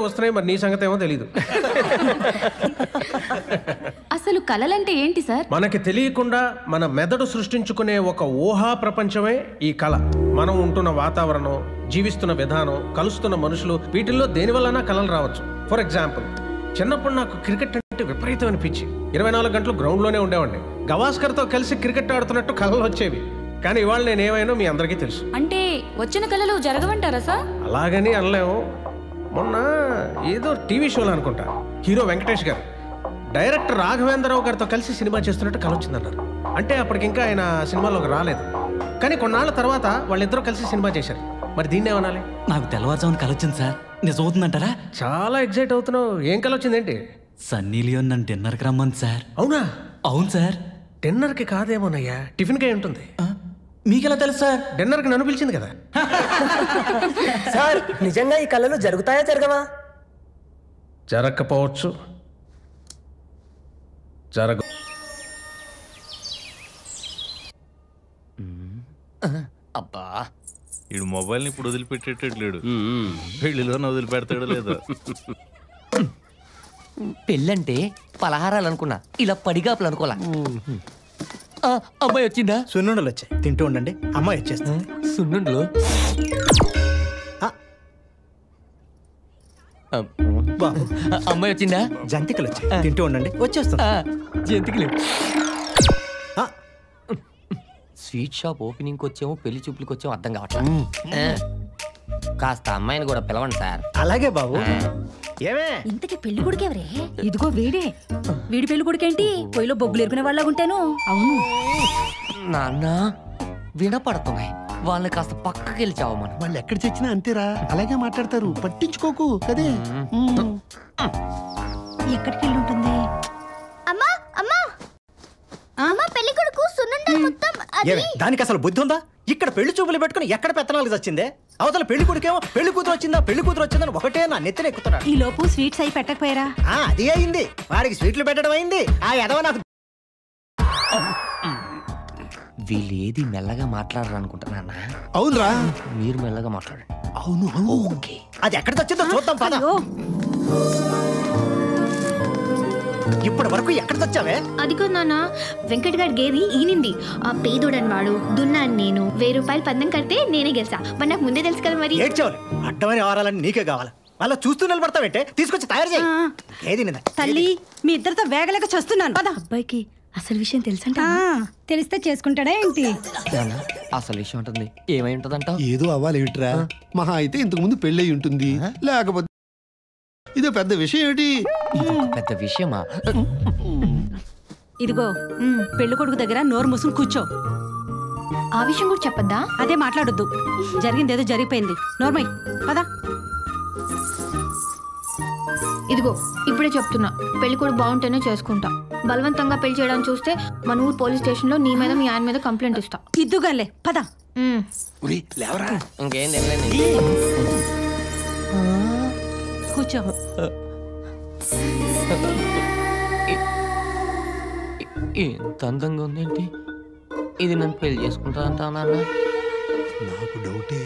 వస్తున్నాయి, మరి నీ సంగతి ఏమో తెలీదు. అసలు కళలంటే ఏంటి సార్? మనకి తెలియకుండా మన మెదడు సృష్టించుకునే ఒక ఊహా ప్రపంచమే ఈ కళ. మనం ఉంటున్న వాతావరణం, జీవిస్తున్న విధానం, కలుస్తున్న మనుషులు, వీటిల్లో దేనివల్ల కళలు రావచ్చు. ఫర్ ఎగ్జాంపుల్, చిన్నప్పుడు నాకు క్రికెట్ అంటే విపరీతమైన పిచ్చి. 24 గంటలు గ్రౌండ్లోనే ఉండేవాడిని. గవాస్కర్తో కలిసి క్రికెట్ ఆడుతున్నట్టు కళలు వచ్చేవి. కానీ ఇవాళ నేనేమైనా మీ అందరికీ తెలుసు. అంటే వచ్చిన కళలు జరగవంటారా సార్? అలాగని అనలేము. మొన్న ఏదో టీవీ షోలో అనుకుంటా, హీరో వెంకటేష్ గారు డైరెక్టర్ రాఘవేంద్రరావు గారితో కలిసి సినిమా చేస్తున్నట్టు కళ వచ్చిందన్నారు. అంటే అప్పటికి ఇంకా ఆయన సినిమాలోకి రాలేదు. కానీ కొన్నాళ్ళ తర్వాత వాళ్ళిద్దరూ కలిసి సినిమా చేశారు. మరి దీన్ని ఏమనాలి? నాకు తెల్లవారుజామున కళ వచ్చింది సార్. నిజం అవుతుందంటారా? చాలా ఎగ్జైట్ అవుతున్నావు. ఏం కళ వచ్చిందేంటి? సన్నీ లియోన్ నన్ను డిన్నర్కి రమ్మంది సార్. అవునా? అవును సార్. డిన్నర్కి కాదేమోనయ్యా, టిఫిన్కే ఉంటుంది. మీకెలా తెలుసు సార్? డిన్నర్కి నన్ను పిలిచింది కదా. సార్ నిజంగా ఈ కళలు జరుగుతాయా జరగవా? జరగకపోవచ్చు, జరగ. అబ్బా, వీడు మొబైల్ని ఇప్పుడు వదిలిపెట్టేటట్లేడు. పెళ్లిలో వదిలిపెడతాడో లేదో. పెళ్ళంటే పలహారాలు అనుకున్నా, ఇలా పడిగాపులు అనుకోలే. అమ్మాయి వచ్చిందా? సున్నుండలు వచ్చాయి, తింటూ ఉండండి. అమ్మాయి వచ్చేస్తుంది. సున్నుండలు? అమ్మాయి వచ్చిందా? జంతికలు వచ్చాయి, తింటూ ఉండండి. వచ్చేస్తుంది. జంతికలు. స్వీట్ షాప్ ఓపెనింగ్కి వచ్చాము, పెళ్లి చూపులకి వచ్చాము, అర్థం కావట్లేదు. కాస్త అమ్మాయిని కూడా పిలవండి సార్. అలాగే బాబు. ఏమే ఇంతకీ పెళ్లి కొడుకు ఎవరే? ఇదిగో వీడే. వీడి పెళ్లి కొడుకేంటి పొయ్యిలో బొగ్గులు ఎరుకునే వాళ్ళగా ఉంటాను. అవును నాన్న, వినపడుతున్నాయి. వాళ్ళని కాస్త పక్కకి వెళ్ళి చావమను. వాళ్ళు ఎక్కడ చచ్చినా అంతేరా, అలాగే మాట్లాడతారు. పట్టించుకోకు కదే. ఎక్కడికి వెళ్ళి ఉంటుంది? అమ్మా అమ్మా అమ్మా, పెళ్లి కొడుకు సున్నుండలు మొత్తం. దానికి అసలు బుద్ధి ఉందా? ఇక్కడ పెళ్లి చూపులు పెట్టుకుని ఎక్కడ పెత్తనాలకు వచ్చిందే? అవతల పెళ్లి కొడుకేమో పెళ్లి కూతురు వచ్చిందా, పెళ్లి కూతురు వచ్చిందని ఒకటే నా నెత్తిన ఎక్కుతున్నాడు. ఈ లోపు స్వీట్స్ అయి పెట్టకపోయారా? అది అయింది, వాడికి స్వీట్లు పెట్టడం అయింది. ఆ ఎదవ నాకు. వీళ్ళు ఏది మెల్లగా మాట్లాడరు అనుకుంటున్నా. అవునరా, మీరు మెల్లగా మాట్లాడండి. అవును. ఓకే, అది ఎక్కడ వచ్చిందో చూద్దాం పద. ఇప్పటి వరకు ఎక్కడ వచ్చావే? అదిగో నాన్న, వెంకట్ గారి గేది ఈనింది. ఆ పేదోడని వాడు, దున్నాను నేను. 1000 రూపాయలు పందెం కడితే నేనే గెలిచా. మరి నాకు ముందే తెలుసు కదా. మరి ఏడ్చేవాలి, అడ్డమైన వ్యవహారాలన్నీ నీకే కావాలి. అలా చూస్తూ నిలబడతావేంటే? తీసుకొచ్చి తయారు చేయి. ఏది తల్లి, మీ ఇద్దరితో వేగలేక చేస్తున్నాను. అబ్బాయికి అసలు విషయం తెలుసంట. తెలిస్తే చేసుకుంటాడా ఏంటి? అసలు విషయం ఉంటుంది. ఏమై ఉంటదంట? ఏదో అవ్వాలేమిట్రా, మహా అయితే ఇంతకు ముందు పెళ్ళి ఉంటుంది, లేకపోతే ఇదో పెద్ద విషయం ఏమిటి? పెద్ద విషయమా? ఇదిగో పెళ్లి కొడుకు దగ్గర నోరు మూసుకుని కూర్చో. ఆ విషయం కూడా చెప్పద్దా? అదే మాట్లాడొద్దు. జరిగిందేదో జరిగిపోయింది. నోర్మై పదా. ఇదిగో ఇప్పుడే చెప్తున్నా, పెళ్లి కొడుకు బాగుంటేనే చేసుకుంటా. బలవంతంగా పెళ్లి చేయడానికి చూస్తే మన ఊరు పోలీస్ స్టేషన్ లో నీ మీద మీ ఆయన మీద కంప్లైంట్ ఇస్తా. ఇద్దుగాలే పద. ఇంకేం కూర్చో. ఎంత అందంగా ఉందేంటి ఇది? నన్ను పెళ్లి చేసుకుంటా అంటా నాన్న? నాకు డౌటే.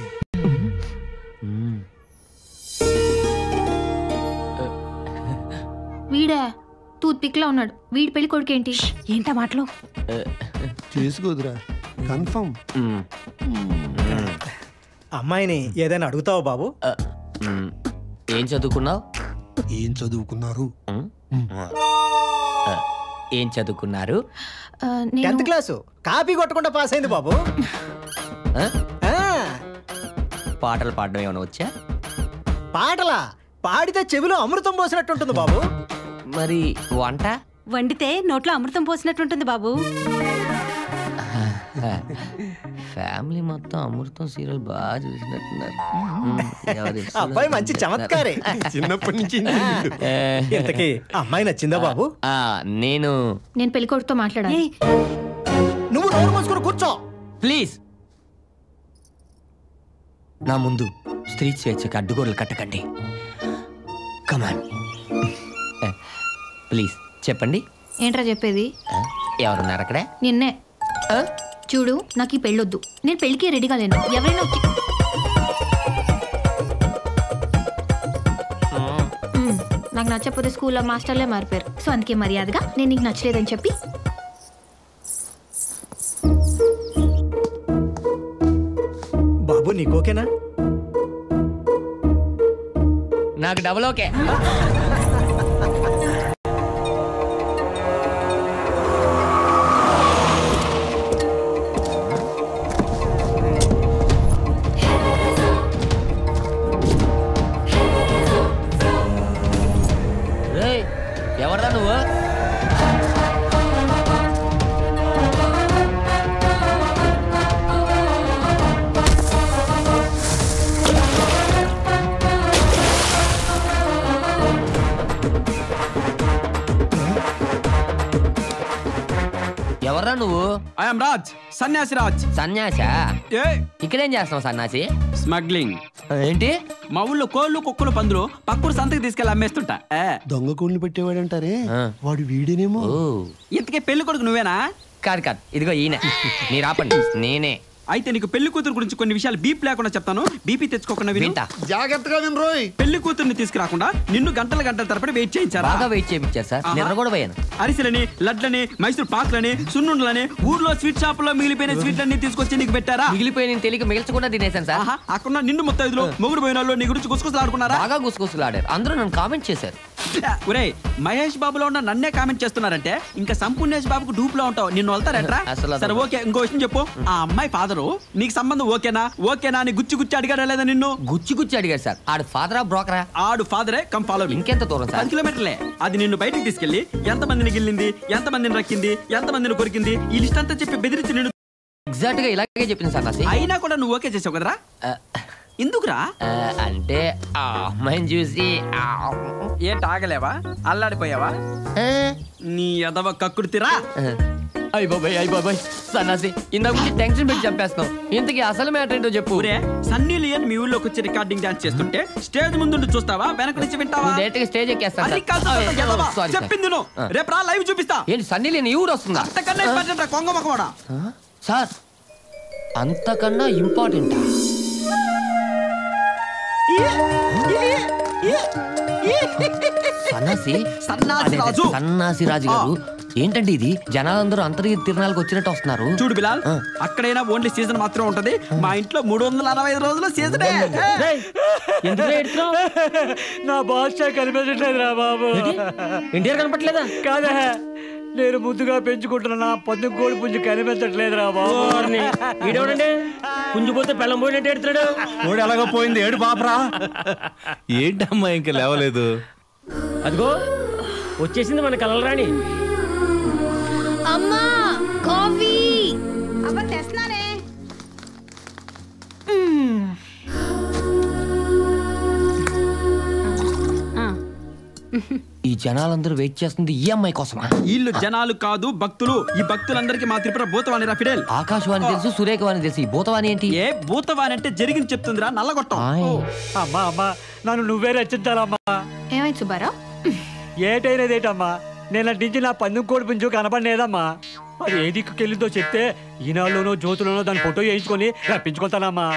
వీడే టూత్ పిక్ లో ఉన్నాడు. వీడి పెళ్లి కొడుకు ఏంటి? ఏంటా మాటలు? చేసుకోదురా, కన్ఫర్మ్. అమ్మాయిని ఏదైనా అడుగుతావా బాబు? ఏం చదువుకున్నావు? ఏం చదువుకున్నారు? ఏం చదువుకున్నారు? 10th class. కాపీ కొట్టకుండా పాస్ అయింది బాబు. పాటలు పాడడం ఏమైనా వచ్చా? పాటలా? పాడితే చెవిలో అమృతం పోసినట్టుంటుంది బాబు. మరి వంట? వండితే నోట్లో అమృతం పోసినట్టుంటుంది బాబు. ఫ్యామిలీ మొత్తం అమృతం సీరియల్ బాగా చూసినట్టున్నారు. అబ్బాయి మంచి చమత్కారే. చిన్నప్పటి నుంచి. ఇంతకీ అమ్మాయి నచ్చిందా బాబు? నేను పెళ్లి కొడుకుతో మాట్లాడాలి. నువ్వు నోరు మూసుకుని కూర్చో ప్లీజ్. నా ముందు స్త్రీ స్వేచ్ఛకి అడ్డుగోడలు కట్టకండి. కమాన్ ప్లీజ్ చెప్పండి. ఏంట్రా చెప్పేది? ఎవరున్నారు అక్కడ? నిన్నే. చూడు, నాకు ఈ పెళ్ళొద్దు. నేను పెళ్లికి రెడీగా లేను. ఎవరైనా వచ్చి నాకు నచ్చకపోతే స్కూల్లో మాస్టర్లే మారిపోయారు. సో అందుకే మర్యాదగా నేను నీకు నచ్చలేదని చెప్పి బాబు నీకు ఓకేనా? నాకు డబుల్ ఓకే. ఎవర్రా నువ్వు? ఎవర్రా నువ్వు? ఐఎమ్ రాజ్, సన్యాసి రాజ్. సన్యాసా? ఏ ఇక్కడేం చేస్తున్నావు సన్యాసి? స్మగ్లింగ్. ఏంటి? మా ఊళ్ళో కోళ్ళు కుక్కలు పందులు పక్కూరు సంతకి తీసుకెళ్ళి అమ్మేస్తుంటా. దొంగ కోళ్ళు పెట్టేవాడంటారే వాడు వీడేనేమో. ఇంతకీ పెళ్లి కొడుకు నువ్వేనా? కాదు కాదు, ఇదిగో ఈయన. మీరు ఆపండి, నేనే. అయితే నీకు పెళ్లి కూతురు గురించి కొన్ని విషయాలు బీప్ లేకుండా చెప్తాను. బీపీ తెచ్చుకోకుండా వింటా. జాగ్రత్తగా విను రోయ్. పెళ్లి కూతుర్ని తీసుకురాకుండా నిన్ను గంటల గంటల తరపడి వెయిట్ చేయించారా? బాగా వెయిట్ చేయించారు సార్. నిద్ర కూడా పోయాను. అరిసెలని, లడ్లని, మైసూర్ పాకులని, సున్నుండలని, ఊర్లో స్వీట్ షాప్ లో మిగిలిపోయిన స్వీట్లన్నీ తీసుకొచ్చి నీకు పెట్టారా? మిగిలిపోయిన తెలియక మిగిల్చకుండా తినేసాను సార్. అక్కడ నిన్ను ముత్తైదులు మొగుడు పోయిన వాళ్ళు నీ గురించి గుసగుసలాడుకున్నారా? బాగా గుసగుసలాడారు. అందరూ నన్ను కామెంట్ చేశారు. ఒరే మహేష్ బాబులో ఉన్న నన్నే కామెంట్ చేస్తున్నారంటే ఇంకా సంపూర్ణేష్ బాబుకు డూప్ లో ఉంటావు. నిన్ను వెళ్తారట్రా? సరే ఓకే, ఇంకో విషయం చెప్పు. ఆ అమ్మాయి ఫాదరు నీకు సంబంధం ఓకేనా ఓకేనా అని గుచ్చి గుచ్చి అడిగాడా లేదా నిన్ను? గుచ్చి గుచ్చి అడిగారు సార్. ఆడు ఫాదరా బ్రోకరా? ఆడు ఫాదరే కమ్ ఫాలో. ఇంకెంత దూరం సార్? 10 కిలోమీటర్లే. అది నిన్ను బయటికి తీసుకెళ్లి ఎంత మందిని గిల్లింది, ఎంత మందిని రక్కింది, ఎంత మందిని కొరికింది ఈ లిస్ట్ అంతా చెప్పి బెదిరించి నిన్ను ఎగ్జాక్ట్ గా ఇలాగే చెప్పింది సార్ నాసి. అయినా కూడా నువ్వు ఓకే చేసావు కదరా? ఎందుకురా? అంటే ఆ అమ్మాయిని చూసి ఏంటి ఆగలేవా? అల్లాడిపోయావా? నీ ఎదవ కక్కుర్తిరా. అయ్య బాబాయ్ సన్నాసి, ఇందాక నుంచి టెన్షన్ పెట్టి చంపేస్తావు. ఇంతకీ అసలు మ్యాటర్ ఏంటో చెప్పు. సన్నీ లియోన్ మీ ఊళ్ళోకి వచ్చి రికార్డింగ్ డాన్స్ చేస్తుంటే స్టేజ్ ముందు చూస్తావా, వెనక నుంచి వింటావా? డైరెక్ట్ గా స్టేజ్ ఎక్కేస్తాను. చెప్పింది నువ్వు. రేపు రా, లైవ్ చూపిస్తా. ఏంటి సన్నీ లియోన్ ఈ ఊరు వస్తుందా? అంతకన్నా ఇంపార్టెంట్ కొంగ మొక్కవాడా? సార్ అంతకన్నా ఇంపార్టెంటా? సన్నాసి రాజు గారు ఏంటండి ఇది? జనాలందరూ అంతర్గత తిరణాలకు వచ్చినట్టు వస్తున్నారు. చూడు బిలాల్, అక్కడైనా ఓన్లీ సీజన్ మాత్రం ఉంటది. మా ఇంట్లో 365 రోజులు సీజనే. నా బాద్షా కనిపించట్లేదు రా బాబు. ఇండియా కనపట్లేదా? కాదా, నేను ముద్దుగా పెంచుకుంటున్నా పొద్దు కోడి పుంజు కనిపించట్లేదు రా బాబు. ఈడేవాడండి పుంజు పోతే పెళ్ళం పోయినట్టు ఎడుతాడు. కోడి ఎలాగో పోయింది, ఏడు పాపరా. ఏంటమ్మా ఇంకా లేవలేదు? అదిగో వచ్చేసింది మన కలలు రాణి. అమ్మా కాఫీ. అబ్బా తెస్తున్నానే. ఈ జనాలందరూ వెయిట్ చేస్తుంది ఈ అమ్మాయి కోసమా? వీళ్ళు జనాలు కాదు, భక్తులు. ఈ భక్తులందరికీ మా త్రిపుర భూతవాణి రా ఫిడేల్. ఆకాశవాణి తెలుసు, సురేఖవాణి తెలుసు, ఈ భూతవాణి ఏంటి? ఏ భూతవాణి అంటే జరిగింది చెప్తుందిరా, నల్లగొట్టం. అమ్మా అమ్మా నన్ను నువ్వే రచించాలమ్మా. ఏమైంది సుబ్బారావు? ఏటైనదేటమ్మా, నేను నటించి నా పందెం కోడి పుంజు కనపడలేదమ్మా. అది ఏ దిక్కుకెళ్ళిందో చెప్తే ఈనాడులోనో జ్యోతులోనో దాని ఫోటో వేయించుకొని రప్పించుకుంటానమ్మా.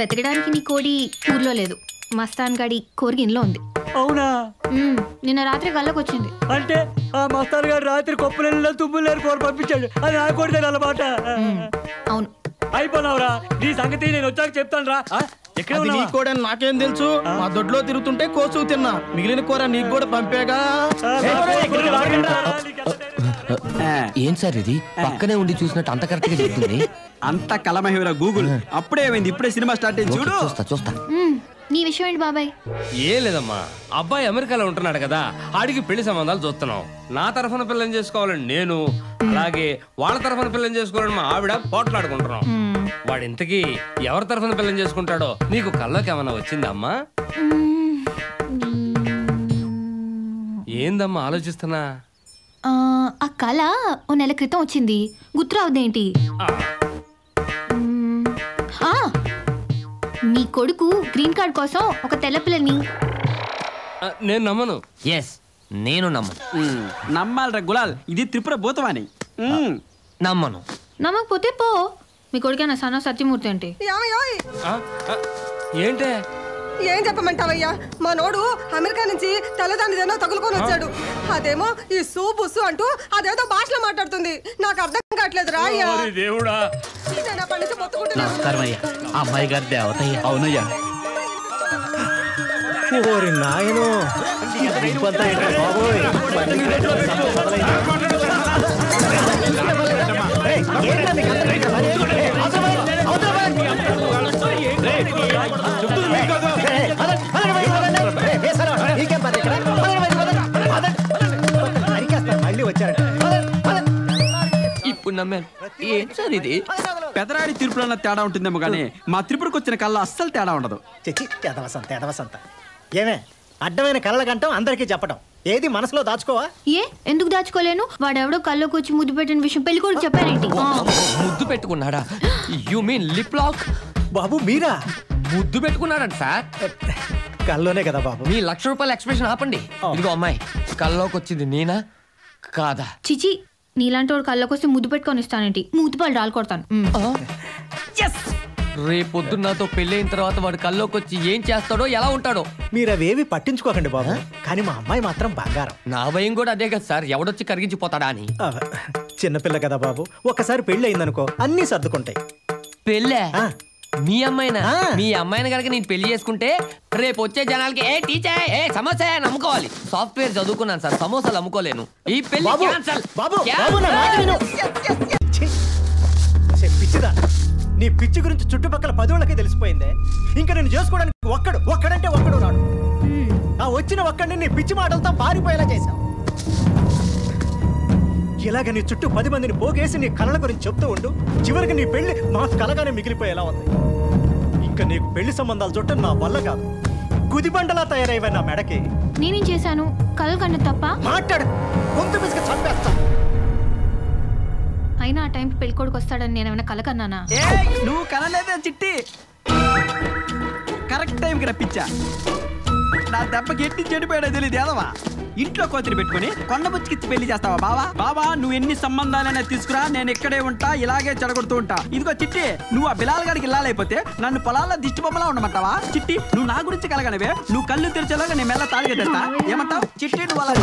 వెతకడానికి నీ కోడి ఊర్లో లేదు, మస్తాన్ గాడి కోరిక ఇంట్లో ఉంది. అవునా? నిన్న రాత్రి కళ్ళకొచ్చింది. అంటే ఆ మస్తాన్ గారు రాత్రి కొప్పులలో తుమ్ములేరు కోరి పంపించాడు. అది నా కోడితే అన్నమాట. అవును. అయిపోయినావురా, నీ సంగతి నేను వచ్చాక చెప్తాను రా. కూడా నాకేం తెలుసు? మా దొడ్లో తిరుగుతుంటే కోసు తిన్నా, మిగిలిన కూర నీకు కూడా పంపేగా. ఏం సార్ ఇది? పక్కనే ఉండి చూసినట్టు అంత కరెక్ట్ గా చెప్తుంది. అంత కలమహివరా గూగుల్. అప్పుడే ఏమైంది? ఇప్పుడే సినిమా స్టార్ట్ అయింది చూడు. చూస్తా. నీ విషయం ఏంటి బాబాయ్? ఏం లేదమ్మా, అబ్బాయి అమెరికాలో ఉంటున్నాడు కదా, ఆడికి పెళ్లి సంబంధాలు చూస్తున్నాం. నా తరఫున పిల్లని చేసుకోవాలని నేను, అలాగే వాళ్ళ తరఫున పిల్లని చేసుకోవాలని మా ఆవిడ పోట్లాడుకుంటున్నాం. వాడు ఇంతకీ ఎవరి తరఫున పిల్లని చేసుకుంటాడో నీకు కల్లోకి ఏమన్నా వచ్చిందమ్మా? ఏందమ్మా ఆలోచిస్తున్నా? ఆ కళ ఓ నెల క్రితం వచ్చింది, గుర్తురావుదేంటి? మీ కొడుకు గ్రీన్ కార్డ్ కోసం ఒక తెల్ల పిల్లని. నేను నమ్మను. ఎస్, నేను నమ్మను. నమ్మాలరా గులాల్, ఇది త్రిపుర భూతవాణి. నమ్మను. నమ్మకపోతే పో. మీ కొడుకేనా సన్న సత్యమూర్తి అంటే? ఏంటే ఏం చెప్పమంటావయ్యా మా నోడు అమెరికా నుంచి తలదానిదేనో తగులుకొని వచ్చాడు. అదేమో ఈ సూబుసు అంటూ అదేదో భాషలో మాట్లాడుతుంది. నాకు అర్థం కావట్లేదు రా అయ్యా. దేవుడా నేను అప్పటి నుంచి మొత్తుకుంటున్నాను. నమస్కారం అయ్యా. అమ్మాయి గారి దేవతయ్యా. అవునయ్యా. ఓరి నాయనో మళ్ళీ వచ్చారంట. ఇప్పుడు నమ్మాను. ఏం సార్ ఇది? పెదరాడి తిరుపులో తేడా ఉంటుందేమో కానీ మా త్రిపురకు వచ్చిన కళ్ళ అస్సలు తేడా ఉండదు. చెచ్చి ఎదవసంత ఏమే అడ్డమైన కళ్ళ కంటాం అందరికీ చెప్పడం ఏది మనసులో దాచుకోవా? ఏ ఎందుకు దాచుకోలేను? వాడెవడో కళ్ళలోకి వచ్చి ముద్దు పెట్టిన విషయం పెళ్లి కొడుకు చెప్పారేంటి? ముద్దు పెట్టుకున్నాడా? You mean lip lock? బాబు మీరా? ముద్దు పెట్టుకున్నాడంట సార్. కల్లోనే కదా బాబు. మీ ₹1,00,000 ఎక్స్ప్రెషన్ ఆపండి. ఇదిగో అమ్మాయి, కల్లోకి వచ్చింది నేనా కాదా? చిచి, నీలాంటి వాడు కళ్ళకి వస్తే ముద్దు పెట్టుకొని ఇస్తానేంటి? మూతిపాలు రాలు కొడతాను. రేపొద్దున్న నాతో పెళ్ళైన తర్వాత వాడు కల్లోకి వచ్చి ఏం చేస్తాడో ఎలా ఉంటాడో మీరు అవేవి పట్టించుకోకండి బాబు. కానీ మా అమ్మాయి మాత్రం బంగారం. నా భయం కూడా అదే కదా సార్, ఎవడొచ్చి కరిగించిపోతాడా అని. చిన్నపిల్ల కదా బాబు, ఒక్కసారి పెళ్లి అయిందనుకో అన్నీ సర్దుకుంటాయి. పెళ్ళే? మీ అమ్మాయినా? మీ అమ్మాయిని కనుక నేను పెళ్లి చేసుకుంటే రేపు వచ్చే జనాలకి ఏ టీచర్ ఏ సమోసా అని అమ్ముకోవాలి. సాఫ్ట్వేర్ చదువుకున్నాను సార్, సమోసాలు అమ్ముకోలేను. ఈ పెళ్లి క్యాన్సల్. పిచ్చిదా, నీ పిచ్చి గురించి చుట్టుపక్కల 10 వాళ్ళకే తెలిసిపోయిందే. ఇంకా నేను చేసుకోవడానికి ఒక్కడంటే ఒక్కడు రాడు. ఆ వచ్చిన ఒక్కడిని నీ పిచ్చి మాటలతో పారిపోయేలా చేశావు. ఇలాగ నీ చుట్టూ 10 మందిని పోగేసి నీ కళల గురించి చెప్తూ ఉండు. చివరికి నీ పెళ్లి మా కలగానే మిగిలిపోయేలా ఉంది. ఇంకా నీకు పెళ్లి సంబంధాలు చుట్టూ నా వల్ల కాదు. కుదిబండలా తయారయ్యా నా మెడకి. నేనేం చేశాను? కళ్ళు కన్నా తప్ప? మాట్లాడు, గొంతు పిసికి చంపేస్తా. అయినా ఆ టైంకి పెళ్లి కొడుకు వస్తాడని నేను ఏమైనా కల కన్నానా? నువ్వు కనలేదే చిట్టి. కరెక్ట్ టైంకి రప్పించా. నా దెబ్బకి ఎట్టి చెడిపోయాడో తెలియదు ఏదవా. ఇంట్లో కోతిని పెట్టుకుని కొండముచ్చికి పెళ్లి చేస్తావా బావా? బావా నువ్వు ఎన్ని సంబంధాలైనా తీసుకురా, నేను ఇక్కడే ఉంటా, ఇలాగే చెడగొడుతూ ఉంటా. ఇదిగో చిట్టి, నువ్వు ఆ బిలాల్ గారికి ఇల్లాలైపోతే నన్ను పొలాల్లో దిష్టి బొమ్మలా ఉండమంటావా? చిట్టి, నువ్వు నా గురించి కలగనవే. నువ్వు కళ్ళు తెరిచేలాగా నేను మెల్ల తాళి కట్టేస్తా. ఏమంటావు చిట్టి? నువ్వు అలా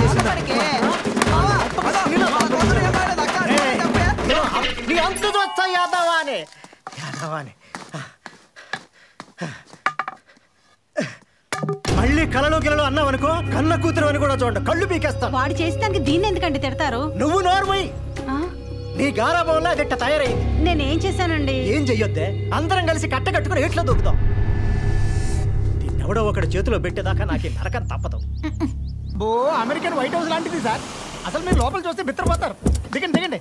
మళ్ళీ కలలో గిలలో అన్నావు అనుకో, కన్న కూతురు అని కూడా చూడండి, కళ్ళు పీకేస్తా. వాడు చేస్తానికి దీన్ని ఎందుకంటే తిడతారు? నువ్వు నోర్మై. నీ గారాబం వల్ల అది తయారైంది. నేనేం చేశానండి? ఏం చెయ్యొద్దే, అందరం కలిసి కట్ట కట్టుకుని ఎట్లా దూకుతాం. దీన్నెవడో ఒకటి చేతిలో పెట్టేదాకా నాకు నరకం తప్పదు. అమెరికన్ వైట్ హౌస్ లాంటిది సార్. అసలు మీరు లోపల చూస్తే బిత్తరపోతారు. దిగండి దిగండి.